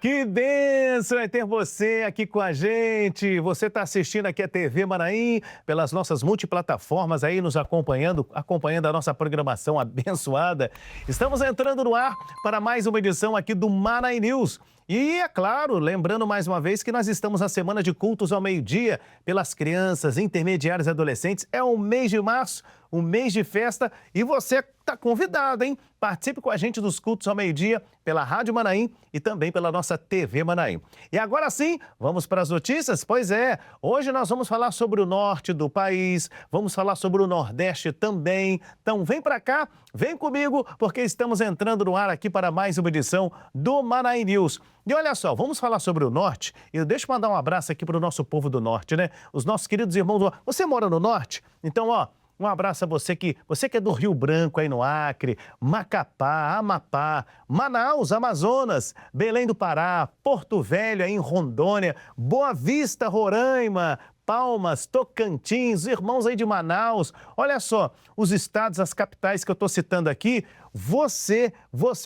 Que bênção é ter você aqui com a gente. Você está assistindo aqui a TV Manaim, pelas nossas multiplataformas aí, nos acompanhando a nossa programação abençoada. Estamos entrando no ar para mais uma edição aqui do Manaim News. E, é claro, lembrando mais uma vez que nós estamos na semana de cultos ao meio-dia pelas crianças, intermediários e adolescentes. É o mês de março, um mês de festa, e você está convidado, hein? Participe com a gente dos cultos ao meio-dia pela Rádio Manaim e também pela nossa TV Manaim. E agora sim, vamos para as notícias? Pois é, hoje nós vamos falar sobre o norte do país, vamos falar sobre o nordeste também. Então vem para cá, vem comigo, porque estamos entrando no ar aqui para mais uma edição do Manaim News. E olha só, vamos falar sobre o norte. E deixa eu mandar um abraço aqui para o nosso povo do norte, né? Os nossos queridos irmãos do norte. Você mora no norte? Então, ó, um abraço a você que é do Rio Branco, aí no Acre, Macapá, Amapá, Manaus, Amazonas, Belém do Pará, Porto Velho, aí em Rondônia, Boa Vista, Roraima, Palmas, Tocantins, irmãos aí de Manaus. Olha só, os estados, as capitais que eu estou citando aqui, você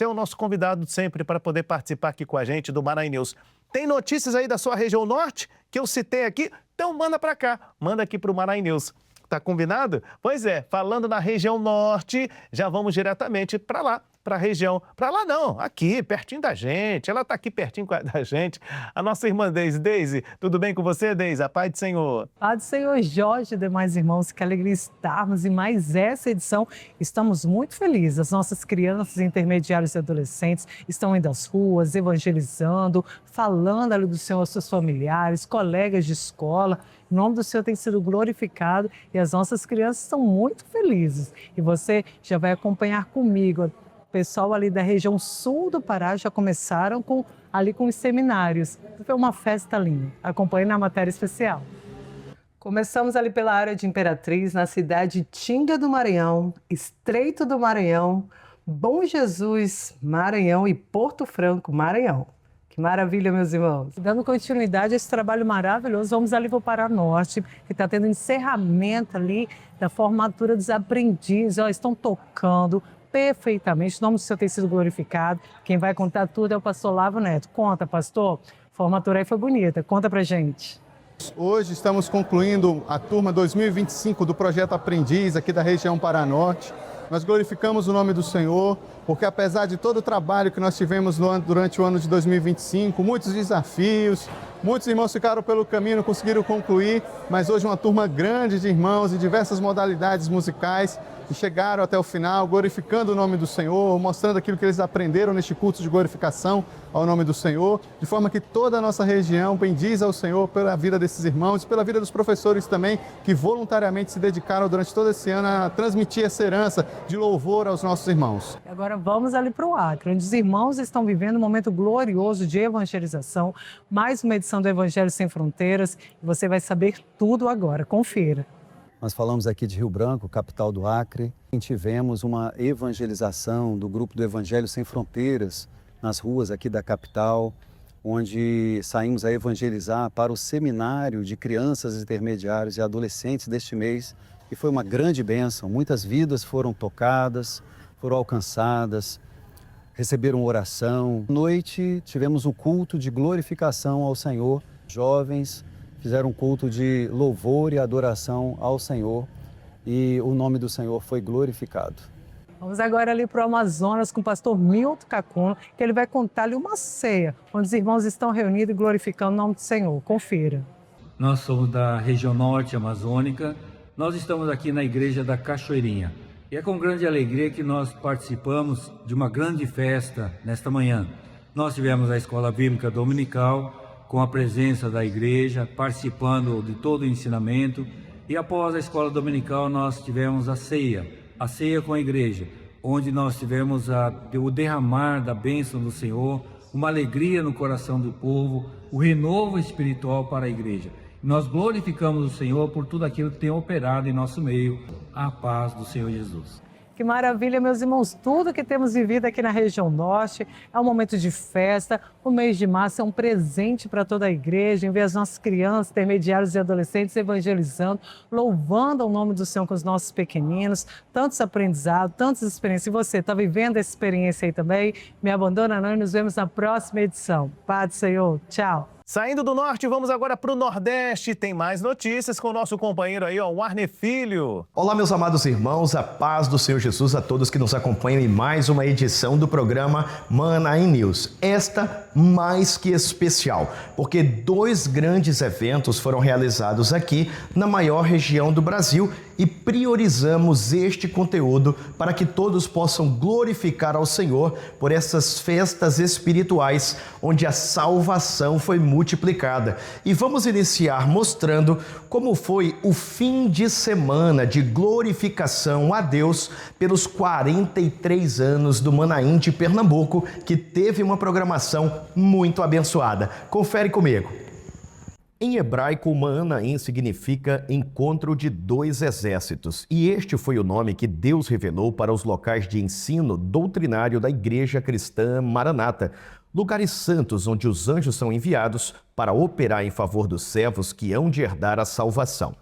é o nosso convidado sempre para poder participar aqui com a gente do Manaim News. Tem notícias aí da sua região norte que eu citei aqui? Então manda para cá, manda aqui para o Manaim News. Tá combinado? Pois é, falando na região norte, já vamos diretamente para lá, para a região. Para lá não, aqui, pertinho da gente. Ela tá aqui pertinho da gente. A nossa irmã Deise. Deise, tudo bem com você, Deise? A paz do Senhor. Paz do Senhor, Jorge e demais irmãos, que alegria estarmos em mais essa edição. Estamos muito felizes. As nossas crianças, intermediários e adolescentes estão indo às ruas, evangelizando, falando ali do Senhor aos seus familiares, colegas de escola. O nome do Senhor tem sido glorificado e as nossas crianças estão muito felizes. E você já vai acompanhar comigo. O pessoal ali da região sul do Pará já começaram com os seminários. Foi uma festa linda. Acompanhe na matéria especial. Começamos ali pela área de Imperatriz, na cidade de Tinga do Maranhão, Estreito do Maranhão, Bom Jesus, Maranhão e Porto Franco, Maranhão. Que maravilha, meus irmãos. Dando continuidade a esse trabalho maravilhoso, vamos ali para o Pará Norte, que está tendo encerramento ali da formatura dos aprendizes. Ó, estão tocando perfeitamente, o nome do Senhor tem sido glorificado. Quem vai contar tudo é o pastor Lavo Neto. Conta, pastor. A formatura aí foi bonita. Conta pra gente. Hoje estamos concluindo a turma 2025 do Projeto Aprendiz aqui da região Pará Norte. Nós glorificamos o nome do Senhor, porque apesar de todo o trabalho que nós tivemos durante o ano de 2025, muitos desafios, muitos irmãos ficaram pelo caminho, não conseguiram concluir, mas hoje uma turma grande de irmãos de diversas modalidades musicais que chegaram até o final, glorificando o nome do Senhor, mostrando aquilo que eles aprenderam neste culto de glorificação ao nome do Senhor, de forma que toda a nossa região bendiz ao Senhor pela vida desses irmãos e pela vida dos professores também, que voluntariamente se dedicaram durante todo esse ano a transmitir essa herança de louvor aos nossos irmãos. Agora vamos ali para o Acre, onde os irmãos estão vivendo um momento glorioso de evangelização, mais uma edição do Evangelho Sem Fronteiras, e você vai saber tudo agora. Confira. Nós falamos aqui de Rio Branco, capital do Acre. Tivemos uma evangelização do grupo do Evangelho Sem Fronteiras nas ruas aqui da capital, onde saímos a evangelizar para o seminário de crianças intermediários e adolescentes deste mês. E foi uma grande bênção. Muitas vidas foram tocadas, foram alcançadas, receberam oração. À noite tivemos um culto de glorificação ao Senhor. Jovens fizeram um culto de louvor e adoração ao Senhor e o nome do Senhor foi glorificado. Vamos agora ali para o Amazonas com o pastor Milton Cacuno, que ele vai contar ali uma ceia, onde os irmãos estão reunidos e glorificando o nome do Senhor. Confira. Nós somos da região norte amazônica, nós estamos aqui na igreja da Cachoeirinha. E é com grande alegria que nós participamos de uma grande festa nesta manhã. Nós tivemos a escola bíblica dominical, com a presença da igreja, participando de todo o ensinamento. E após a escola dominical nós tivemos a ceia com a igreja, onde nós tivemos o derramar da bênção do Senhor, uma alegria no coração do povo, o renovo espiritual para a igreja. Nós glorificamos o Senhor por tudo aquilo que tem operado em nosso meio, a paz do Senhor Jesus. Que maravilha, meus irmãos, tudo que temos vivido aqui na região norte é um momento de festa. O mês de março é um presente para toda a igreja, em ver as nossas crianças, intermediários e adolescentes evangelizando, louvando o nome do Senhor com os nossos pequeninos, tantos aprendizados, tantas experiências. E você está vivendo essa experiência aí também? Me abandona não e nos vemos na próxima edição. Paz do Senhor, tchau! Saindo do norte, vamos agora para o nordeste. Tem mais notícias com o nosso companheiro aí, ó, o Arne Filho. Olá, meus amados irmãos, a paz do Senhor Jesus a todos que nos acompanham em mais uma edição do programa Manaim News. Esta mais que especial, porque 2 grandes eventos foram realizados aqui na maior região do Brasil e priorizamos este conteúdo para que todos possam glorificar ao Senhor por essas festas espirituais onde a salvação foi multiplicada. E vamos iniciar mostrando como foi o fim de semana de glorificação a Deus pelos 43 anos do Manaim de Pernambuco, que teve uma programação muito abençoada. Confere comigo. Em hebraico, Manaim significa encontro de 2 exércitos, e este foi o nome que Deus revelou para os locais de ensino doutrinário da Igreja Cristã Maranata, lugares santos onde os anjos são enviados para operar em favor dos servos que hão de herdar a salvação.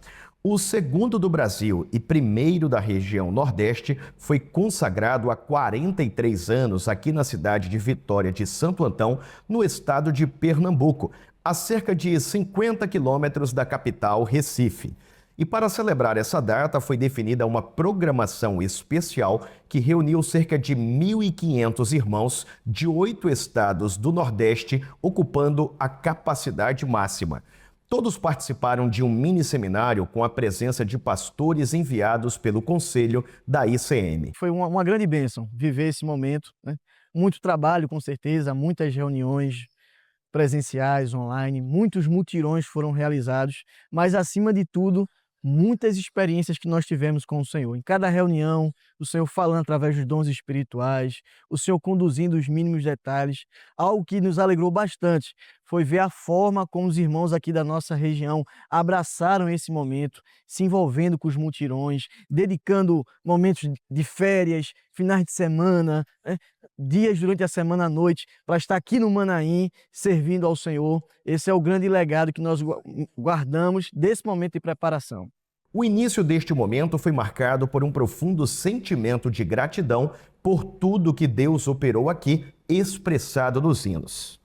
O segundo do Brasil e primeiro da região Nordeste foi consagrado há 43 anos aqui na cidade de Vitória de Santo Antão, no estado de Pernambuco, a cerca de 50 quilômetros da capital, Recife. E para celebrar essa data foi definida uma programação especial que reuniu cerca de 1.500 irmãos de 8 estados do Nordeste, ocupando a capacidade máxima. Todos participaram de um mini-seminário com a presença de pastores enviados pelo Conselho da ICM. Foi uma grande bênção viver esse momento, né? Muito trabalho, com certeza, muitas reuniões presenciais, online, muitos mutirões foram realizados, mas acima de tudo, muitas experiências que nós tivemos com o Senhor. Em cada reunião, o Senhor falando através dos dons espirituais, o Senhor conduzindo os mínimos detalhes. Algo que nos alegrou bastante foi ver a forma como os irmãos aqui da nossa região abraçaram esse momento, se envolvendo com os mutirões, dedicando momentos de férias, finais de semana, né? Dias durante a semana à noite, para estar aqui no Manaim, servindo ao Senhor. Esse é o grande legado que nós guardamos desse momento de preparação. O início deste momento foi marcado por um profundo sentimento de gratidão por tudo que Deus operou aqui, expressado nos hinos.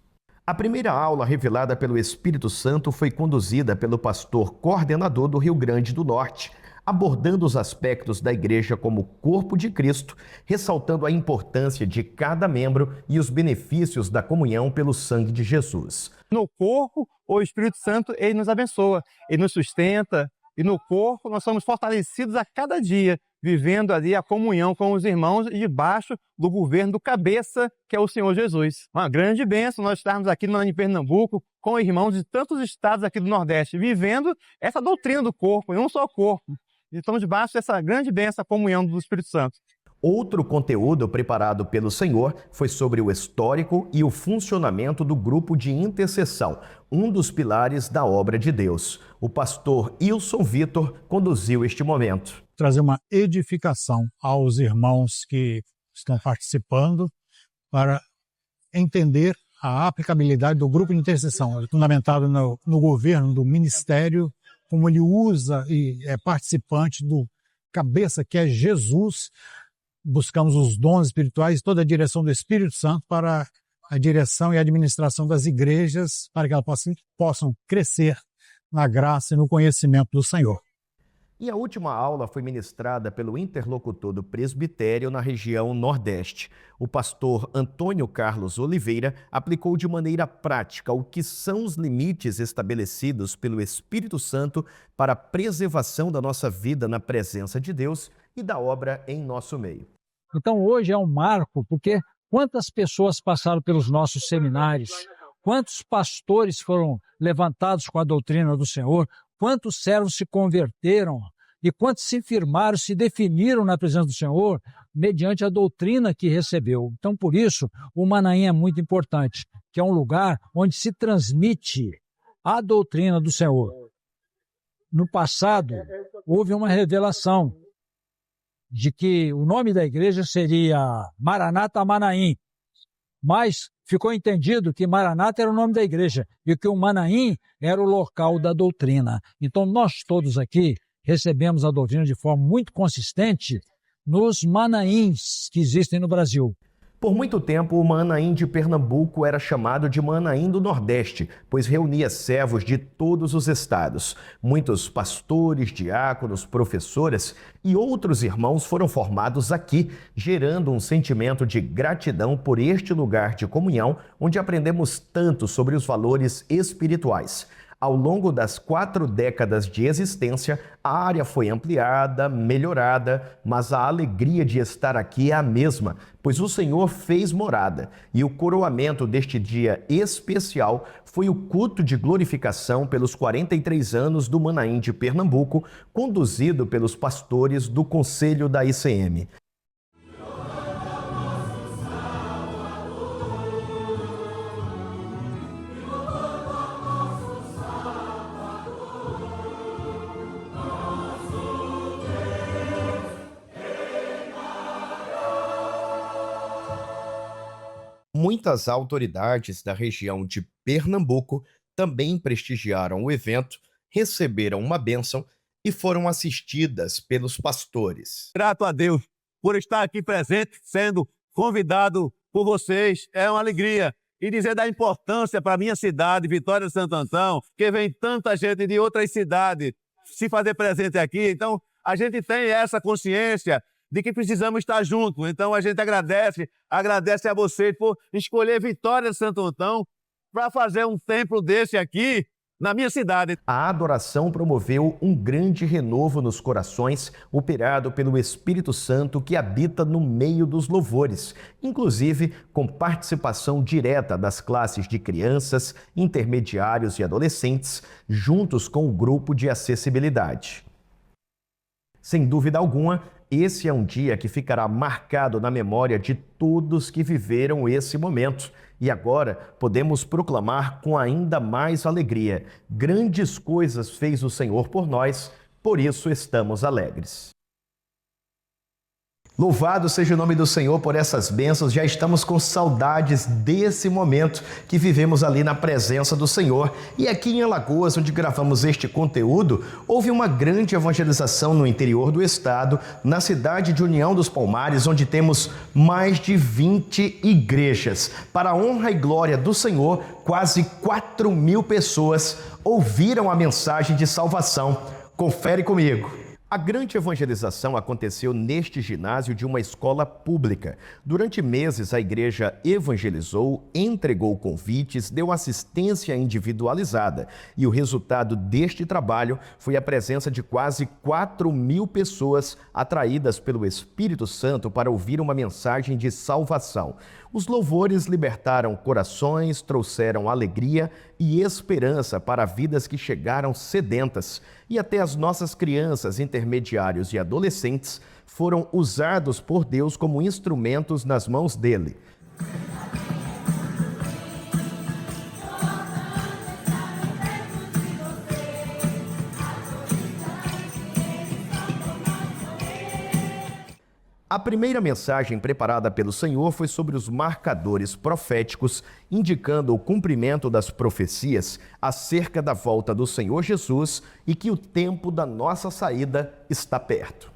A primeira aula revelada pelo Espírito Santo foi conduzida pelo pastor coordenador do Rio Grande do Norte, abordando os aspectos da igreja como corpo de Cristo, ressaltando a importância de cada membro e os benefícios da comunhão pelo sangue de Jesus. No corpo, o Espírito Santo, ele nos abençoa, ele nos sustenta, e no corpo nós somos fortalecidos a cada dia, vivendo ali a comunhão com os irmãos e debaixo do governo do cabeça, que é o Senhor Jesus. Uma grande bênção nós estarmos aqui no Manaim, Pernambuco, com irmãos de tantos estados aqui do Nordeste, vivendo essa doutrina do corpo, em um só corpo. Estamos debaixo dessa grande bênção, a comunhão do Espírito Santo. Outro conteúdo preparado pelo Senhor foi sobre o histórico e o funcionamento do grupo de intercessão, um dos pilares da obra de Deus. O pastor Ilson Vitor conduziu este momento. Trazer uma edificação aos irmãos que estão participando para entender a aplicabilidade do grupo de intercessão, fundamentado no governo, do ministério, como ele usa e é participante do cabeça, que é Jesus. Buscamos os dons espirituais, toda a direção do Espírito Santo para a direção e administração das igrejas, para que elas possam crescer na graça e no conhecimento do Senhor. E a última aula foi ministrada pelo interlocutor do presbitério na região Nordeste. O pastor Antônio Carlos Oliveira aplicou de maneira prática o que são os limites estabelecidos pelo Espírito Santo para a preservação da nossa vida na presença de Deus e da obra em nosso meio. Então hoje é um marco, porque quantas pessoas passaram pelos nossos seminários, quantos pastores foram levantados com a doutrina do Senhor, quantos servos se converteram e quantos se firmaram, se definiram na presença do Senhor mediante a doutrina que recebeu. Então, por isso, o Manaim é muito importante, que é um lugar onde se transmite a doutrina do Senhor. No passado, houve uma revelação de que o nome da igreja seria Maranata Manaim, mas ficou entendido que Maranata era o nome da igreja e que o Manaim era o local da doutrina. Então, nós todos aqui recebemos a doutrina de forma muito consistente nos Manaíns que existem no Brasil. Por muito tempo, o Manaim de Pernambuco era chamado de Manaim do Nordeste, pois reunia servos de todos os estados. Muitos pastores, diáconos, professoras e outros irmãos foram formados aqui, gerando um sentimento de gratidão por este lugar de comunhão, onde aprendemos tanto sobre os valores espirituais. Ao longo das 4 décadas de existência, a área foi ampliada, melhorada, mas a alegria de estar aqui é a mesma, pois o Senhor fez morada. E o coroamento deste dia especial foi o culto de glorificação pelos 43 anos do Manaim de Pernambuco, conduzido pelos pastores do Conselho da ICM. Muitas autoridades da região de Pernambuco também prestigiaram o evento, receberam uma bênção e foram assistidas pelos pastores. Grato a Deus por estar aqui presente, sendo convidado por vocês. É uma alegria. E dizer da importância para a minha cidade, Vitória de Santo Antão, que vem tanta gente de outras cidades se fazer presente aqui. Então, a gente tem essa consciência de que precisamos estar juntos. Então, a gente agradece a vocês por escolher Vitória de Santo Antão para fazer um templo desse aqui na minha cidade. A adoração promoveu um grande renovo nos corações, operado pelo Espírito Santo que habita no meio dos louvores, inclusive com participação direta das classes de crianças, intermediários e adolescentes, juntos com o grupo de acessibilidade. Sem dúvida alguma, esse é um dia que ficará marcado na memória de todos que viveram esse momento. E agora podemos proclamar com ainda mais alegria: grandes coisas fez o Senhor por nós, por isso estamos alegres. Louvado seja o nome do Senhor por essas bênçãos. Já estamos com saudades desse momento que vivemos ali na presença do Senhor. E aqui em Alagoas, onde gravamos este conteúdo, houve uma grande evangelização no interior do estado, na cidade de União dos Palmares, onde temos mais de 20 igrejas. Para a honra e glória do Senhor, quase 4.000 pessoas ouviram a mensagem de salvação. Confere comigo. A grande evangelização aconteceu neste ginásio de uma escola pública. Durante meses, a igreja evangelizou, entregou convites, deu assistência individualizada. E o resultado deste trabalho foi a presença de quase 4.000 pessoas atraídas pelo Espírito Santo para ouvir uma mensagem de salvação. Os louvores libertaram corações, trouxeram alegria e esperança para vidas que chegaram sedentas. E até as nossas crianças, intermediários e adolescentes foram usados por Deus como instrumentos nas mãos dele. A primeira mensagem preparada pelo Senhor foi sobre os marcadores proféticos, indicando o cumprimento das profecias acerca da volta do Senhor Jesus e que o tempo da nossa saída está perto.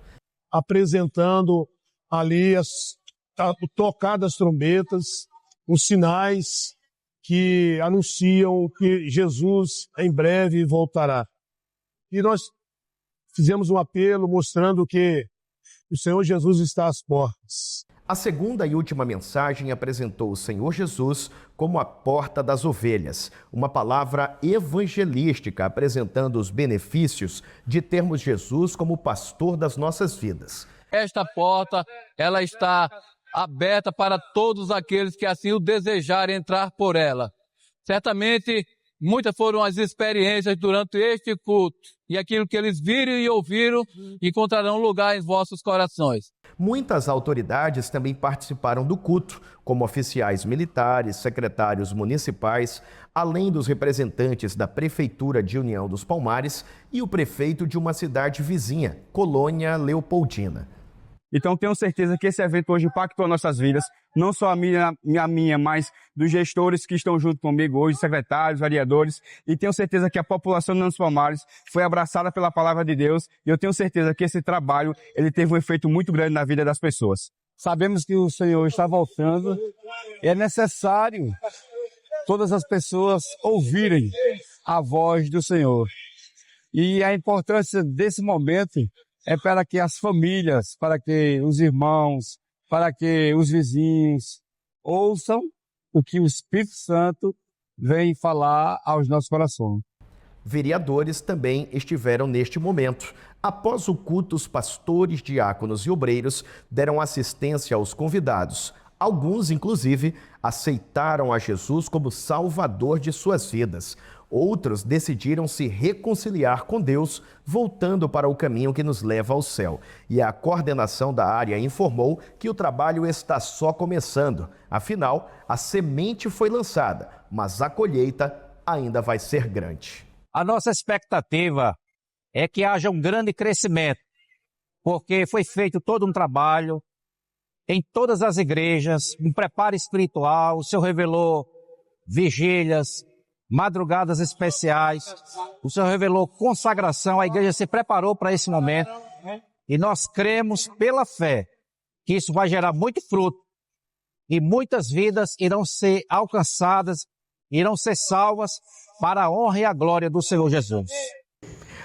Apresentando ali o tocar das trombetas, os sinais que anunciam que Jesus em breve voltará. E nós fizemos um apelo mostrando que o Senhor Jesus está às portas. A segunda e última mensagem apresentou o Senhor Jesus como a porta das ovelhas, uma palavra evangelística apresentando os benefícios de termos Jesus como pastor das nossas vidas. Esta porta, ela está aberta para todos aqueles que assim o desejarem entrar por ela. Certamente, muitas foram as experiências durante este culto, e aquilo que eles viram e ouviram encontrarão lugar em vossos corações. Muitas autoridades também participaram do culto, como oficiais militares, secretários municipais, além dos representantes da Prefeitura de União dos Palmares e o prefeito de uma cidade vizinha, Colônia Leopoldina. Então, tenho certeza que esse evento hoje impactou nossas vidas, não só a minha, mas dos gestores que estão junto comigo hoje, secretários, vereadores, e tenho certeza que a população de Lençóis Palmares foi abraçada pela palavra de Deus, e eu tenho certeza que esse trabalho ele teve um efeito muito grande na vida das pessoas. Sabemos que o Senhor está voltando, e é necessário todas as pessoas ouvirem a voz do Senhor. E a importância desse momento é para que as famílias, para que os irmãos, para que os vizinhos ouçam o que o Espírito Santo vem falar aos nossos corações. Vereadores também estiveram neste momento. Após o culto, os pastores, diáconos e obreiros deram assistência aos convidados. Alguns, inclusive, aceitaram a Jesus como Salvador de suas vidas. Outros decidiram se reconciliar com Deus, voltando para o caminho que nos leva ao céu. E a coordenação da área informou que o trabalho está só começando. Afinal, a semente foi lançada, mas a colheita ainda vai ser grande. A nossa expectativa é que haja um grande crescimento, porque foi feito todo um trabalho em todas as igrejas, um preparo espiritual. O Senhor revelou vigílias, madrugadas especiais, o Senhor revelou consagração, a igreja se preparou para esse momento e nós cremos pela fé que isso vai gerar muito fruto e muitas vidas irão ser alcançadas, irão ser salvas para a honra e a glória do Senhor Jesus.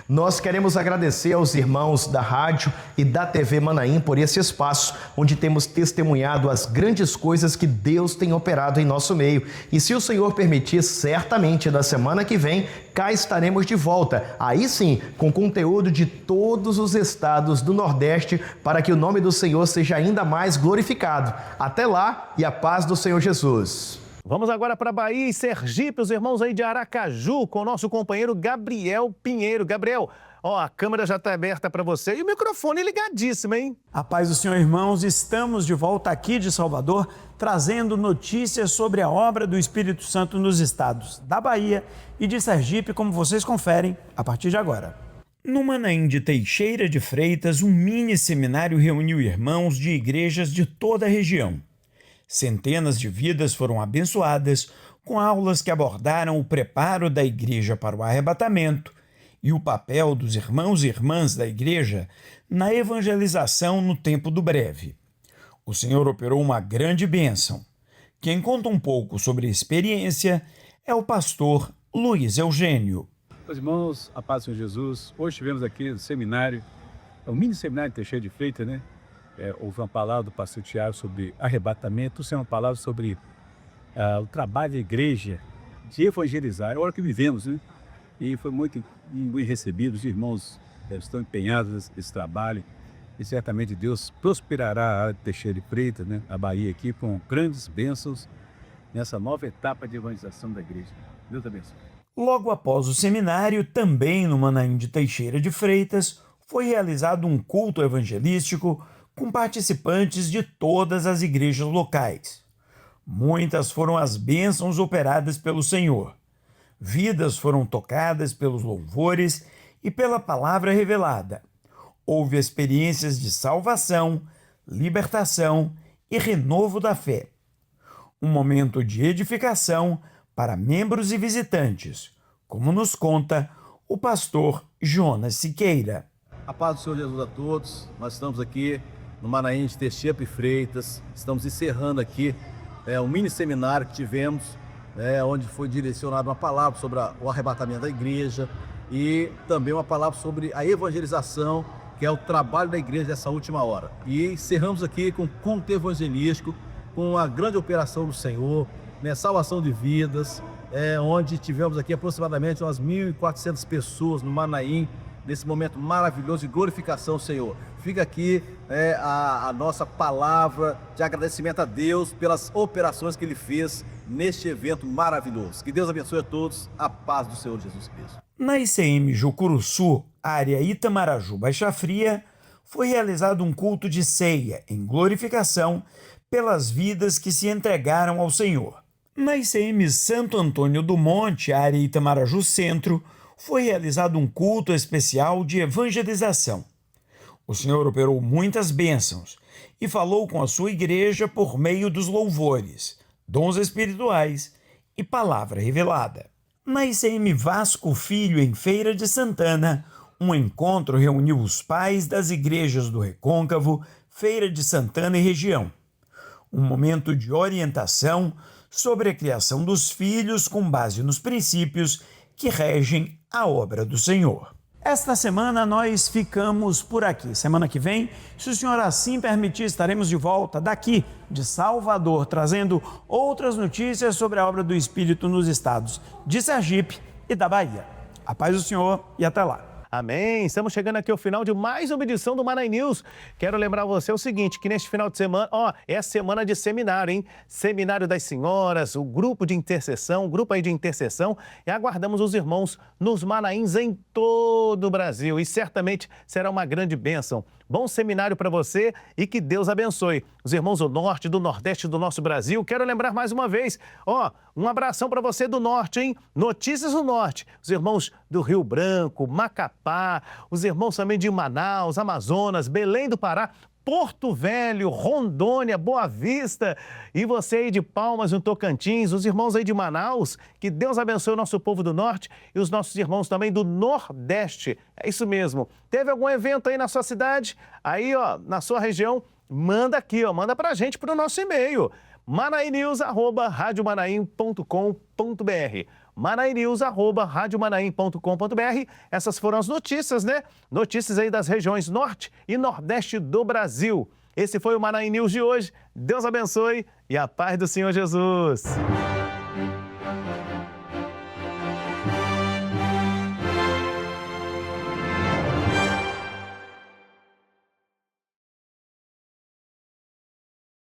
Nós queremos agradecer aos irmãos da rádio e da TV Manaim por esse espaço onde temos testemunhado as grandes coisas que Deus tem operado em nosso meio. E se o Senhor permitir, certamente na semana que vem, cá estaremos de volta. Aí sim, com conteúdo de todos os estados do Nordeste para que o nome do Senhor seja ainda mais glorificado. Até lá e a paz do Senhor Jesus. Vamos agora para Bahia e Sergipe, os irmãos aí de Aracaju, com o nosso companheiro Gabriel Pinheiro. Gabriel, ó, a câmera já está aberta para você e o microfone ligadíssimo, hein? A paz do Senhor, irmãos, estamos de volta aqui de Salvador, trazendo notícias sobre a obra do Espírito Santo nos estados da Bahia e de Sergipe, como vocês conferem a partir de agora. No Manaim de Teixeira de Freitas, um mini seminário reuniu irmãos de igrejas de toda a região. Centenas de vidas foram abençoadas com aulas que abordaram o preparo da igreja para o arrebatamento e o papel dos irmãos e irmãs da igreja na evangelização no tempo do breve. O Senhor operou uma grande bênção. Quem conta um pouco sobre a experiência é o pastor Luiz Eugênio. Meus irmãos, a paz do Senhor Jesus. Hoje estivemos aqui no seminário, é um mini seminário de Teixeira de Freitas, né? Houve uma palavra do pastor Tiago sobre arrebatamento, uma palavra sobre o trabalho da igreja de evangelizar. É a hora que vivemos, né? E foi muito bem recebido, os irmãos estão empenhados nesse trabalho e certamente Deus prosperará a área de Teixeira de Freitas, né? A Bahia aqui, com grandes bênçãos nessa nova etapa de evangelização da igreja. Deus abençoe. Logo após o seminário, também no Manaim de Teixeira de Freitas, foi realizado um culto evangelístico com participantes de todas as igrejas locais. Muitas foram as bênçãos operadas pelo Senhor. Vidas foram tocadas pelos louvores e pela palavra revelada. Houve experiências de salvação, libertação e renovo da fé. Um momento de edificação para membros e visitantes, como nos conta o pastor Jonas Siqueira. A paz do Senhor Jesus a todos. Nós estamos aqui no Manaim de Teixeira de Freitas. Estamos encerrando aqui um mini seminário que tivemos, onde foi direcionada uma palavra sobre o arrebatamento da igreja e também uma palavra sobre a evangelização, que é o trabalho da igreja dessa última hora. E encerramos aqui com culto evangelístico, com a grande operação do Senhor, né, salvação de vidas, onde tivemos aqui aproximadamente umas 1.400 pessoas no Manaim, nesse momento maravilhoso de glorificação ao Senhor. Fica aqui a nossa palavra de agradecimento a Deus pelas operações que Ele fez neste evento maravilhoso. Que Deus abençoe a todos, a paz do Senhor Jesus Cristo. Na ICM Jucuruçu, área Itamaraju Baixa Fria, foi realizado um culto de ceia em glorificação pelas vidas que se entregaram ao Senhor. Na ICM Santo Antônio do Monte, área Itamaraju Centro, foi realizado um culto especial de evangelização. O Senhor operou muitas bênçãos e falou com a sua igreja por meio dos louvores, dons espirituais e palavra revelada. Na ICM Vasco Filho, em Feira de Santana, um encontro reuniu os pais das igrejas do Recôncavo, Feira de Santana e região. Um momento de orientação sobre a criação dos filhos com base nos princípios que regem a obra do Senhor. Esta semana nós ficamos por aqui. Semana que vem, se o Senhor assim permitir, estaremos de volta daqui de Salvador, trazendo outras notícias sobre a obra do Espírito nos estados de Sergipe e da Bahia. A paz do Senhor e até lá. Amém. Estamos chegando aqui ao final de mais uma edição do Mana News. Quero lembrar você o seguinte, que neste final de semana, é semana de seminário, hein? Seminário das senhoras, o grupo de intercessão, e aguardamos os irmãos nos Manaíns em todo o Brasil e certamente será uma grande bênção. Bom seminário para você e que Deus abençoe. Os irmãos do norte, do nordeste do nosso Brasil, quero lembrar mais uma vez, um abração para você do norte, hein? Notícias do norte. Os irmãos do Rio Branco, Macapá, os irmãos também de Manaus, Amazonas, Belém do Pará, Porto Velho, Rondônia, Boa Vista, e você aí de Palmas, no Tocantins, os irmãos aí de Manaus, que Deus abençoe o nosso povo do Norte e os nossos irmãos também do Nordeste. É isso mesmo. Teve algum evento aí na sua cidade? Aí, na sua região? Manda aqui, manda pra gente pro nosso e-mail, manainews@radiomanaim.com.br. manainews@radiomanaim.com.br. Essas foram as notícias, né? Notícias aí das regiões Norte e Nordeste do Brasil. Esse foi o Mana News de hoje. Deus abençoe e a paz do Senhor Jesus.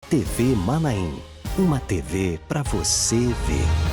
TV Manaim, uma TV para você ver.